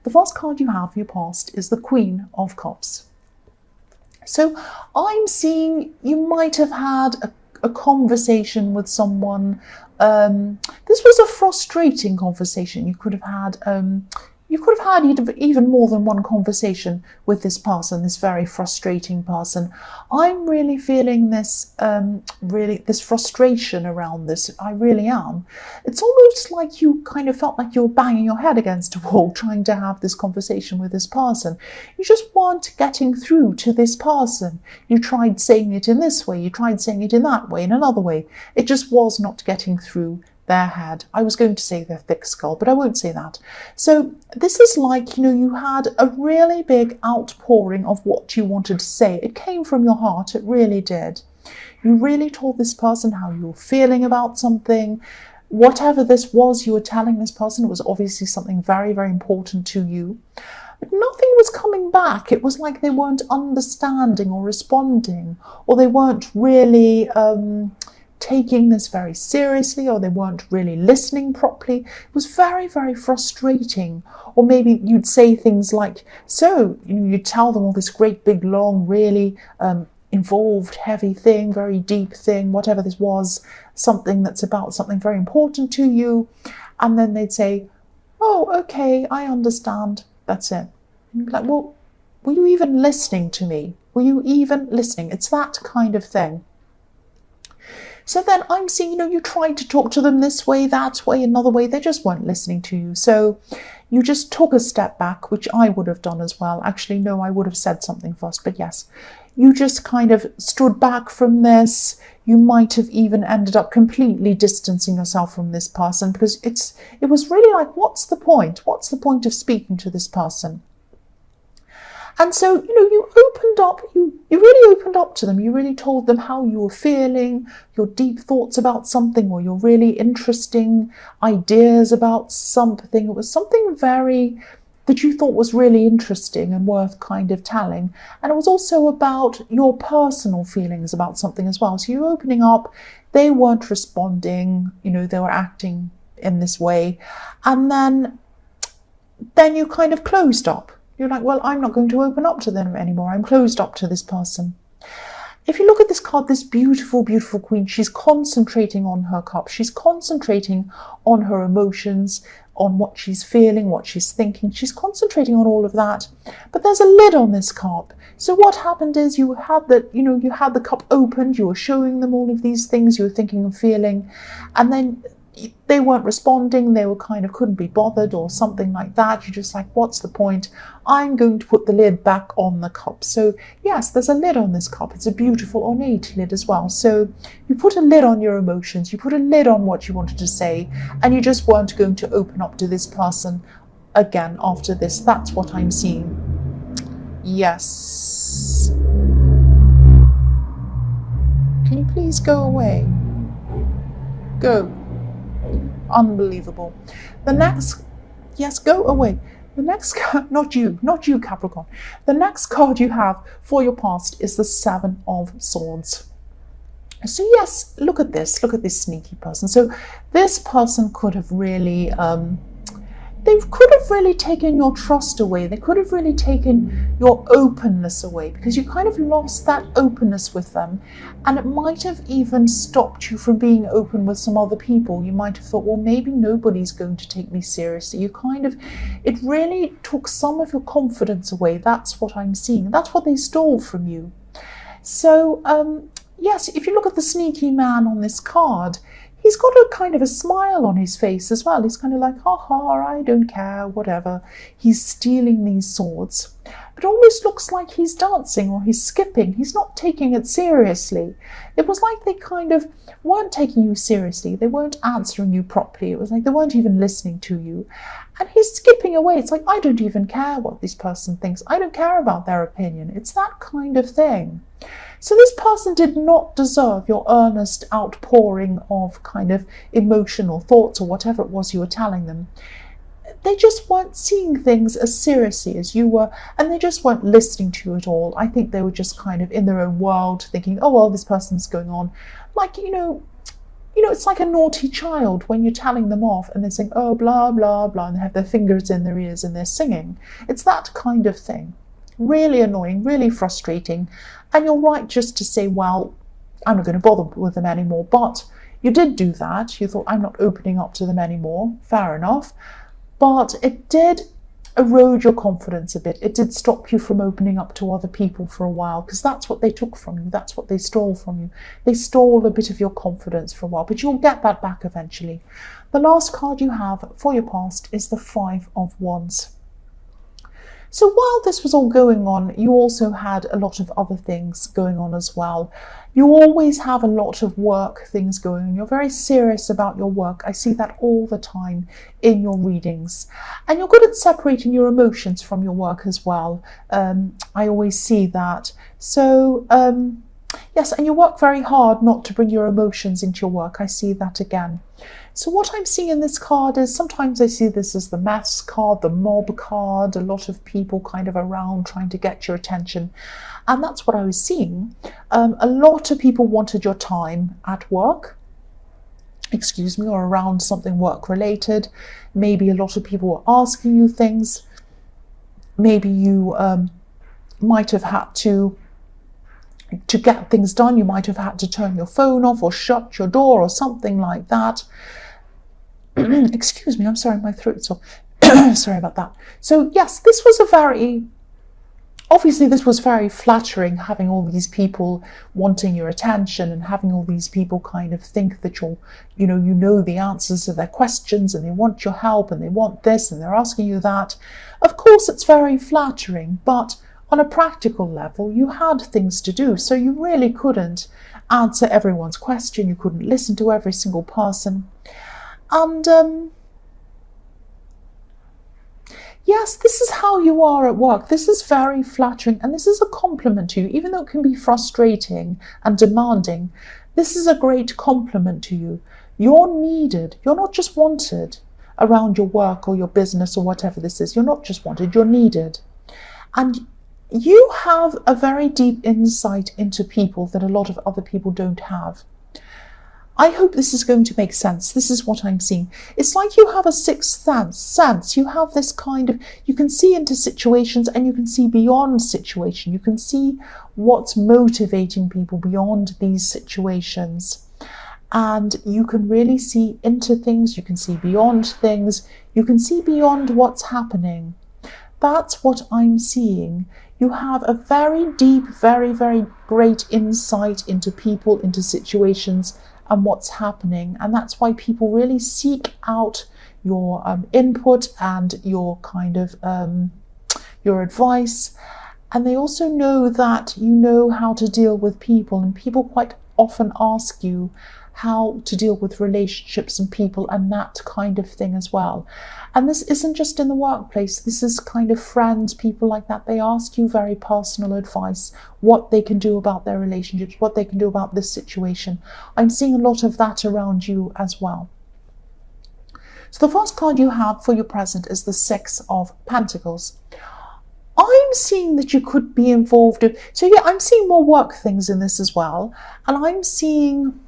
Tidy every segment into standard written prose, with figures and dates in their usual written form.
The first card you have for your past is the Queen of Cups. So I'm seeing you might have had a conversation with someone. This was a frustrating conversation. You could have had even more than one conversation with this person, this very frustrating person. I'm really feeling this frustration around this. I really am. It's almost like you kind of felt like you were banging your head against a wall trying to have this conversation with this person. You just weren't getting through to this person. You tried saying it in this way, you tried saying it in that way, in another way. It just was not getting through their head. I was going to say their thick skull, but I won't say that. So this is like, you had a really big outpouring of what you wanted to say. It came from your heart. It really did. You really told this person how you were feeling about something. Whatever this was you were telling this person, it was obviously something very, very important to you. But nothing was coming back. It was like they weren't understanding or responding, or they weren't really taking this very seriously, or they weren't really listening properly. It was very, very frustrating. Or maybe you'd say things like, so you'd tell them all this great big long really involved heavy thing, very deep thing, whatever this was, something that's about something very important to you, and then they'd say, oh, okay, I understand, that's it. And you'd be like, well, were you even listening to me? Were you even listening? It's that kind of thing. So then I'm seeing, you tried to talk to them this way, that way, another way. They just weren't listening to you. So you just took a step back, which I would have done as well. Actually, no, I would have said something first. But yes, you just kind of stood back from this. You might have even ended up completely distancing yourself from this person, because it was really like, what's the point? What's the point of speaking to this person? And so, you opened up, you really opened up to them. You really told them how you were feeling, your deep thoughts about something, or your really interesting ideas about something. It was something that you thought was really interesting and worth kind of telling. And it was also about your personal feelings about something as well. So you're opening up, they weren't responding, they were acting in this way. And then you kind of closed up. You're like, well, I'm not going to open up to them anymore. I'm closed up to this person. If you look at this card, this beautiful, beautiful queen, she's concentrating on her cup. She's concentrating on her emotions, on what she's feeling, what she's thinking. She's concentrating on all of that. But there's a lid on this cup. So what happened is you had the cup opened. You were showing them all of these things you were thinking and feeling. And then they weren't responding, they were kind of couldn't be bothered or something like that. You're just like, what's the point? I'm going to put the lid back on the cup. So yes, there's a lid on this cup. It's a beautiful ornate lid as well. So you put a lid on your emotions, you put a lid on what you wanted to say, and you just weren't going to open up to this person again after this. That's what I'm seeing. Yes. Can you please go away? Go. Unbelievable. The next, yes, go away. The next card, not you, Capricorn. The next card you have for your past is the Seven of Swords. So yes, look at this sneaky person. So this person could have really, they could have really taken your trust away. They could have really taken your openness away, because you kind of lost that openness with them. And it might have even stopped you from being open with some other people. You might have thought, well, maybe nobody's going to take me seriously. It really took some of your confidence away. That's what I'm seeing. That's what they stole from you. So, yes, if you look at the sneaky man on this card, he's got a kind of a smile on his face as well. He's kind of like, ha, I don't care, whatever. He's stealing these swords. But it almost looks like he's dancing or he's skipping. He's not taking it seriously. It was like they kind of weren't taking you seriously. They weren't answering you properly. It was like they weren't even listening to you. And he's skipping away. It's like, I don't even care what this person thinks. I don't care about their opinion. It's that kind of thing. So this person did not deserve your earnest outpouring of kind of emotional thoughts or whatever it was you were telling them. They just weren't seeing things as seriously as you were, and they just weren't listening to you at all. I think they were just kind of in their own world thinking, oh, well, this person's going on. Like, you know, it's like a naughty child when you're telling them off and they're saying, oh, blah, blah, blah, and they have their fingers in their ears and they're singing. It's that kind of thing. Really annoying, really frustrating. And you're right just to say, well, I'm not going to bother with them anymore. But you did do that. You thought, I'm not opening up to them anymore. Fair enough. But it did erode your confidence a bit. It did stop you from opening up to other people for a while, because that's what they took from you. That's what they stole from you. They stole a bit of your confidence for a while, but you'll get that back eventually. The last card you have for your past is the Five of Wands. So while this was all going on, you also had a lot of other things going on as well. You always have a lot of work things going on. You're very serious about your work. I see that all the time in your readings. And you're good at separating your emotions from your work as well. I always see that. So, yes, and you work very hard not to bring your emotions into your work. I see that again. So what I'm seeing in this card is, sometimes I see this as the maths card, the mob card, a lot of people kind of around trying to get your attention. And that's what I was seeing. A lot of people wanted your time at work, or around something work related. Maybe a lot of people were asking you things. Maybe you might have had to get things done, you might have had to turn your phone off or shut your door or something like that. Excuse me, I'm sorry, my throat's off. Sorry about that. So yes, this was obviously this was very flattering, having all these people wanting your attention and having all these people kind of think that you know the answers to their questions and they want your help and they want this and they're asking you that. Of course, it's very flattering, but on a practical level, you had things to do, so you really couldn't answer everyone's question. You couldn't listen to every single person. And yes, this is how you are at work. This is very flattering, and this is a compliment to you, even though it can be frustrating and demanding. This is a great compliment to you. You're needed. You're not just wanted around your work or your business or whatever this is. You're not just wanted, you're needed. And you have a very deep insight into people that a lot of other people don't have. I hope this is going to make sense. This is what I'm seeing. It's like you have a sixth sense. You have this kind of, you can see into situations and you can see beyond situation. You can see what's motivating people beyond these situations. And you can really see into things. You can see beyond things. You can see beyond what's happening. That's what I'm seeing. You have a very deep, very, very great insight into people, into situations and what's happening. And that's why people really seek out your input and your kind of your advice. And they also know that you know how to deal with people, and people quite often ask you how to deal with relationships and people and that kind of thing as well. And this isn't just in the workplace, this is kind of friends, people like that. They ask you very personal advice, what they can do about their relationships, what they can do about this situation. I'm seeing a lot of that around you as well. So the first card you have for your present is the Six of Pentacles. I'm seeing that you could be involved in, so yeah, I'm seeing more work things in this as well. And I'm seeing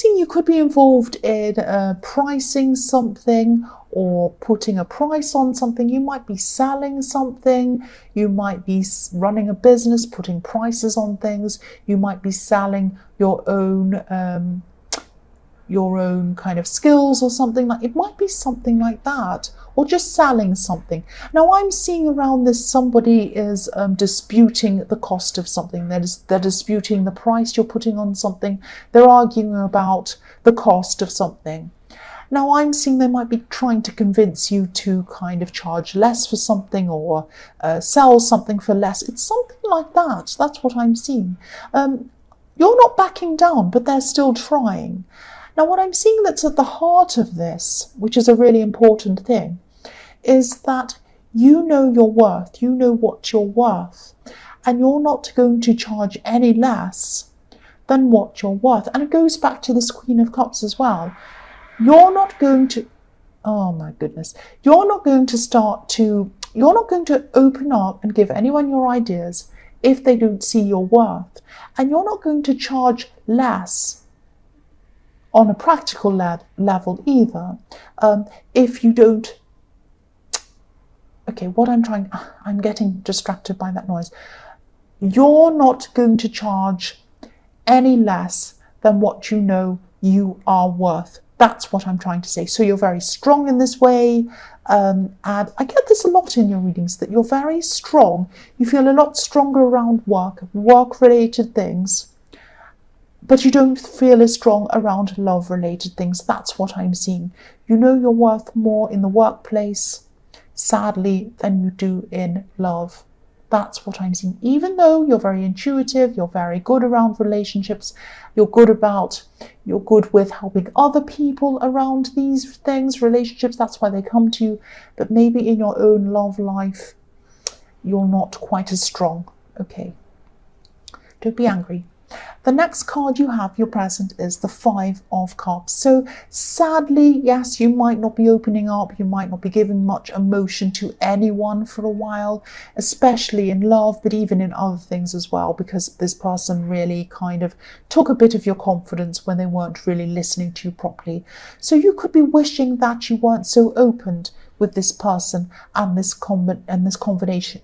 you could be involved in pricing something or putting a price on something. You might be selling something. You might be running a business, putting prices on things. You might be selling your own kind of skills or something like. It might be something like that, or just selling something. Now I'm seeing around this, somebody is disputing the cost of something. They're disputing the price you're putting on something. They're arguing about the cost of something. Now I'm seeing they might be trying to convince you to kind of charge less for something, or sell something for less. It's something like that. That's what I'm seeing. You're not backing down, but they're still trying. Now, what I'm seeing that's at the heart of this, which is a really important thing, is that you know your worth, you know what you're worth, and you're not going to charge any less than what you're worth. And it goes back to this Queen of Cups as well. You're not going to, oh my goodness, you're not going to open up and give anyone your ideas if they don't see your worth. And you're not going to charge less on a practical level either. If you don't, okay, I'm getting distracted by that noise. You're not going to charge any less than what you know you are worth. That's what I'm trying to say. So you're very strong in this way. And I get this a lot in your readings, that you're very strong. You feel a lot stronger around work-related things, but you don't feel as strong around love-related things. That's what I'm seeing. You know you're worth more in the workplace, sadly, than you do in love. That's what I'm seeing. Even though you're very intuitive, you're very good around relationships, you're good with helping other people around these things, relationships, that's why they come to you. But maybe in your own love life, you're not quite as strong. Okay. Don't be angry. The next card you have, your present, is the Five of Cups. So sadly, yes, you might not be opening up. You might not be giving much emotion to anyone for a while, especially in love, but even in other things as well, because this person really kind of took a bit of your confidence when they weren't really listening to you properly. So you could be wishing that you weren't so opened with this person and this conversation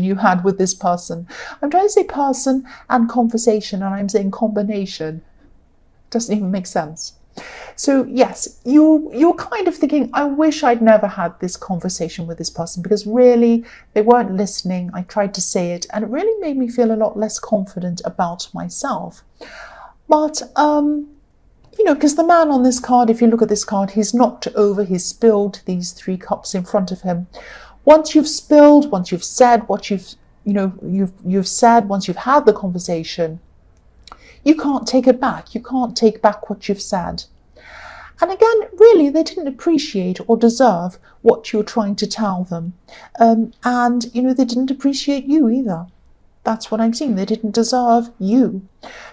you had with this person. I'm trying to say person and conversation, and I'm saying combination. Doesn't even make sense. So yes, you're kind of thinking, I wish I'd never had this conversation with this person, because really they weren't listening. I tried to say it and it really made me feel a lot less confident about myself. But because the man on this card, if you look at this card, he's knocked over, he's spilled these 3 cups in front of him. Once you've spilled, once you've said what you've said, once you've had the conversation, you can't take it back. You can't take back what you've said. And again, really, they didn't appreciate or deserve what you were trying to tell them. And they didn't appreciate you either. That's what I'm seeing. They didn't deserve you.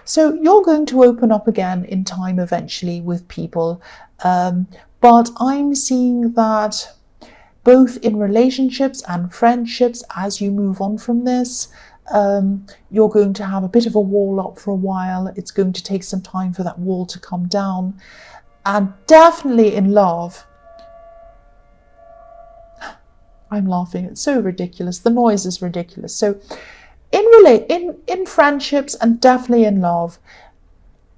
So you're going to open up again in time eventually with people. But I'm seeing that both in relationships and friendships, as you move on from this, you're going to have a bit of a wall up for a while. It's going to take some time for that wall to come down. And definitely in love, I'm laughing, it's so ridiculous. The noise is ridiculous. So in friendships and definitely in love,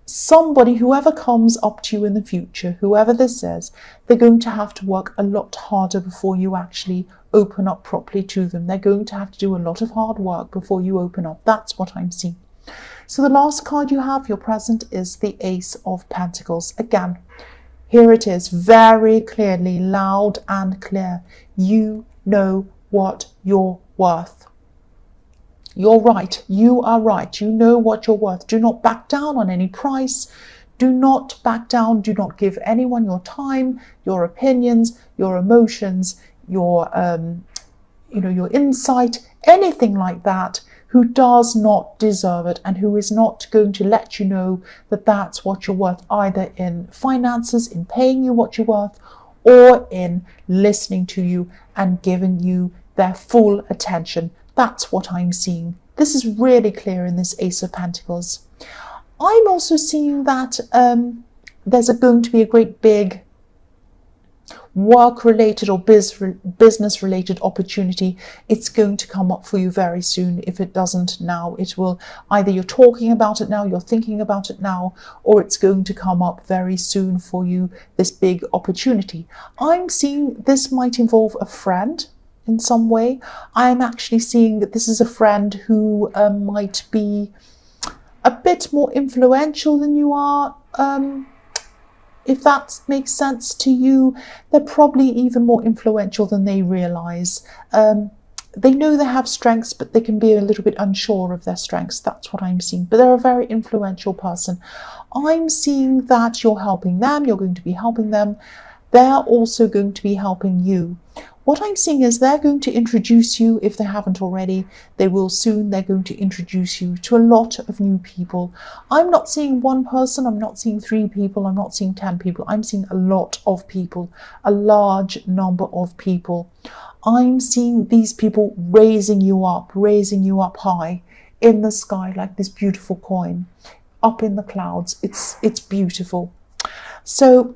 somebody, whoever comes up to you in the future, whoever this is, they're going to have to work a lot harder before you actually open up properly to them. They're going to have to do a lot of hard work before you open up. That's what I'm seeing. So the last card you have, your present, is the Ace of Pentacles. Again, here it is, very clearly, loud and clear. You know what you're worth. You're right. You are right. You know what you're worth. Do not back down on any price. Do not back down. Do not give anyone your time, your opinions, your emotions, your insight, anything like that, who does not deserve it and who is not going to let you know that that's what you're worth, either in finances, in paying you what you're worth, or in listening to you and giving you their full attention. That's what I'm seeing. This is really clear in this Ace of Pentacles. I'm also seeing that there's going to be a great big work-related or business-related opportunity. It's going to come up for you very soon. If it doesn't now, it will. Either you're talking about it now, you're thinking about it now, or it's going to come up very soon for you, this big opportunity. I'm seeing this might involve a friend in some way. I'm actually seeing that this is a friend who might be a bit more influential than you are. If that makes sense to you, they're probably even more influential than they realize. They know they have strengths, but they can be a little bit unsure of their strengths. That's what I'm seeing. But they're a very influential person. I'm seeing that you're helping them. You're going to be helping them. They're also going to be helping you. What I'm seeing is they're going to introduce you, if they haven't already, they will soon. They're going to introduce you to a lot of new people. I'm not seeing one person, I'm not seeing 3 people, I'm not seeing 10 people. I'm seeing a lot of people, a large number of people. I'm seeing these people raising you up high in the sky like this beautiful coin. up in the clouds. It's beautiful. So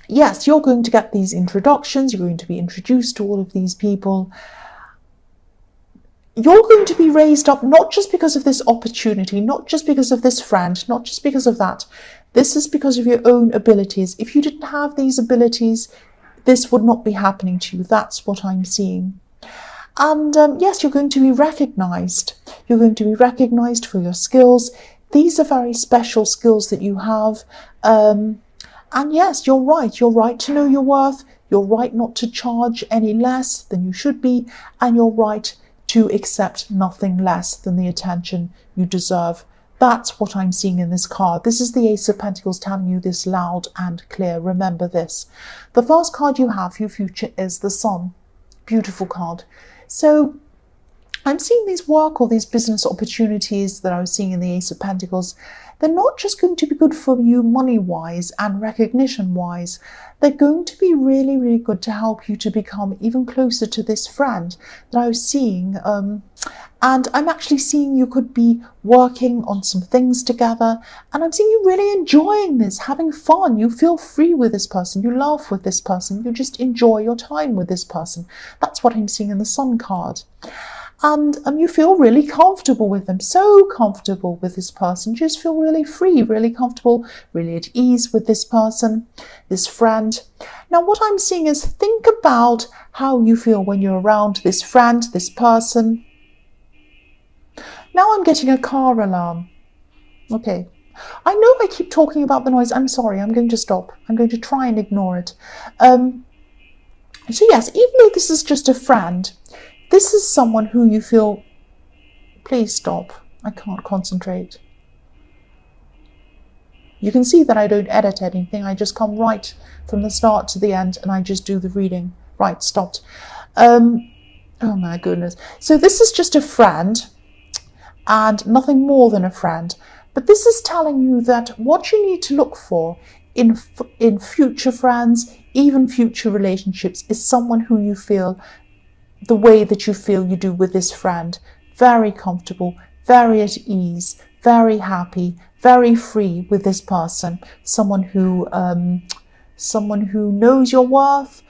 yes, you're going to get these introductions. You're going to be introduced to all of these people. You're going to be raised up, not just because of this opportunity, not just because of this friend, not just because of that. This is because of your own abilities. If you didn't have these abilities, this would not be happening to you. That's what I'm seeing. And yes, you're going to be recognized. You're going to be recognized for your skills. These are very special skills that you have. And yes, you're right. You're right to know your worth. You're right not to charge any less than you should be. And you're right to accept nothing less than the attention you deserve. That's what I'm seeing in this card. This is the Ace of Pentacles telling you this loud and clear. Remember this. The first card you have for your future is the Sun. Beautiful card. So I'm seeing these work or these business opportunities that I was seeing in the Ace of Pentacles. They're not just going to be good for you money-wise and recognition-wise. They're going to be really, really good to help you to become even closer to this friend that I was seeing. And I'm actually seeing you could be working on some things together. And I'm seeing you really enjoying this, having fun. You feel free with this person. You laugh with this person. You just enjoy your time with this person. That's what I'm seeing in the Sun card. And you feel really comfortable with them, so comfortable with this person. You just feel really free, really comfortable, really at ease with this person, this friend. Now, what I'm seeing is think about how you feel when you're around this friend, this person. Now I'm getting a car alarm. Okay. I know I keep talking about the noise. I'm sorry. I'm going to stop. I'm going to try and ignore it. So yes, even though this is just a friend, this is someone who you feel, please stop, I can't concentrate. You can see that I don't edit anything. I just come right from the start to the end and I just do the reading. Right, stopped. Oh my goodness. So this is just a friend and nothing more than a friend. But this is telling you that what you need to look for in future friends, even future relationships, is someone who you feel the way that you feel you do with this friend. Very comfortable, very at ease, very happy, very free with this person. Someone who knows your worth,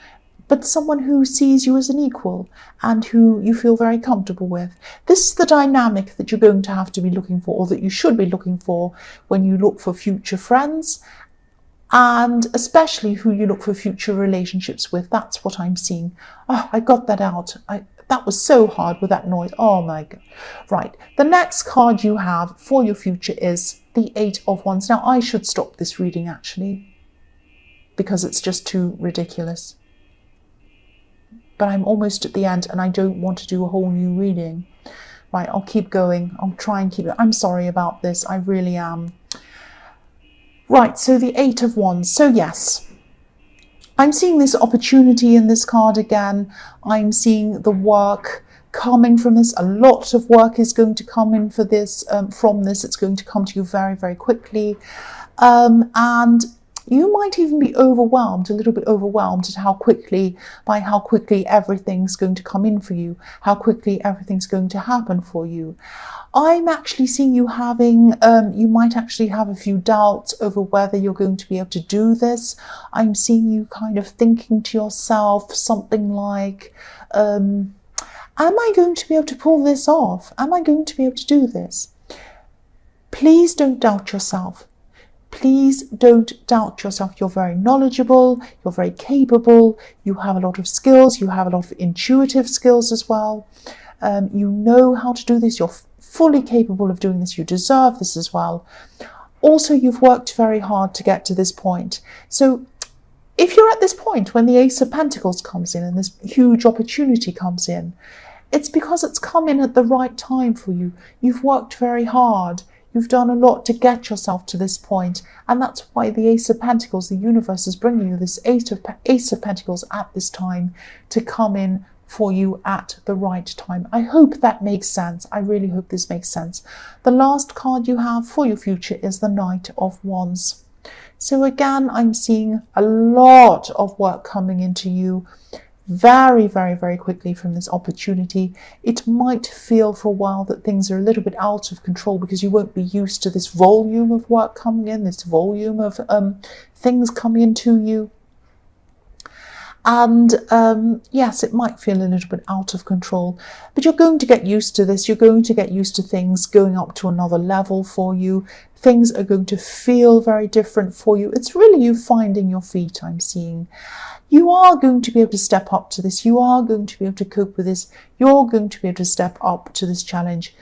but someone who sees you as an equal and who you feel very comfortable with. This is the dynamic that you're going to have to be looking for, or that you should be looking for when you look for future friends, and especially who you look for future relationships with. That's what I'm seeing. Oh, I got that out. That was so hard with that noise. Oh my God. Right. The next card you have for your future is the Eight of Wands. Now, I should stop this reading actually, because it's just too ridiculous. But I'm almost at the end and I don't want to do a whole new reading. Right, I'll keep going. I'll try and keep it. I'm sorry about this. I really am. Right, so the Eight of Wands. So yes, I'm seeing this opportunity in this card again. I'm seeing the work coming from this. A lot of work is going to come in for this, from this. It's going to come to you very, very quickly. And you might even be overwhelmed, a little bit overwhelmed at how quickly everything's going to come in for you, how quickly everything's going to happen for you. I'm actually seeing you having, you might actually have a few doubts over whether you're going to be able to do this. I'm seeing you kind of thinking to yourself something like, am I going to be able to pull this off? Am I going to be able to do this? Please don't doubt yourself. Please don't doubt yourself. You're very knowledgeable, you're very capable, you have a lot of skills, you have a lot of intuitive skills as well. You know how to do this, you're fully capable of doing this, you deserve this as well. Also, you've worked very hard to get to this point. So if you're at this point when the Ace of Pentacles comes in and this huge opportunity comes in, it's because it's come in at the right time for you. You've worked very hard. You've done a lot to get yourself to this point, and that's why the Ace of Pentacles, the universe, is bringing you this Ace of Pentacles at this time to come in for you at the right time. I hope that makes sense. I really hope this makes sense. The last card you have for your future is the Knight of Wands. So again, I'm seeing a lot of work coming into you. very, very, very quickly from this opportunity. It might feel for a while that things are a little bit out of control because you won't be used to this volume of work coming in, this volume of things coming into you. And yes, it might feel a little bit out of control, but you're going to get used to this. You're going to get used to things going up to another level for you. Things are going to feel very different for you. It's really you finding your feet, I'm seeing. You are going to be able to step up to this. You are going to be able to cope with this. You're going to be able to step up to this challenge.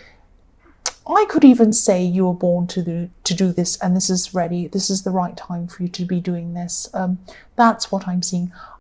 I could even say you were born to do this, and this is ready. This is the right time for you to be doing this. That's what I'm seeing.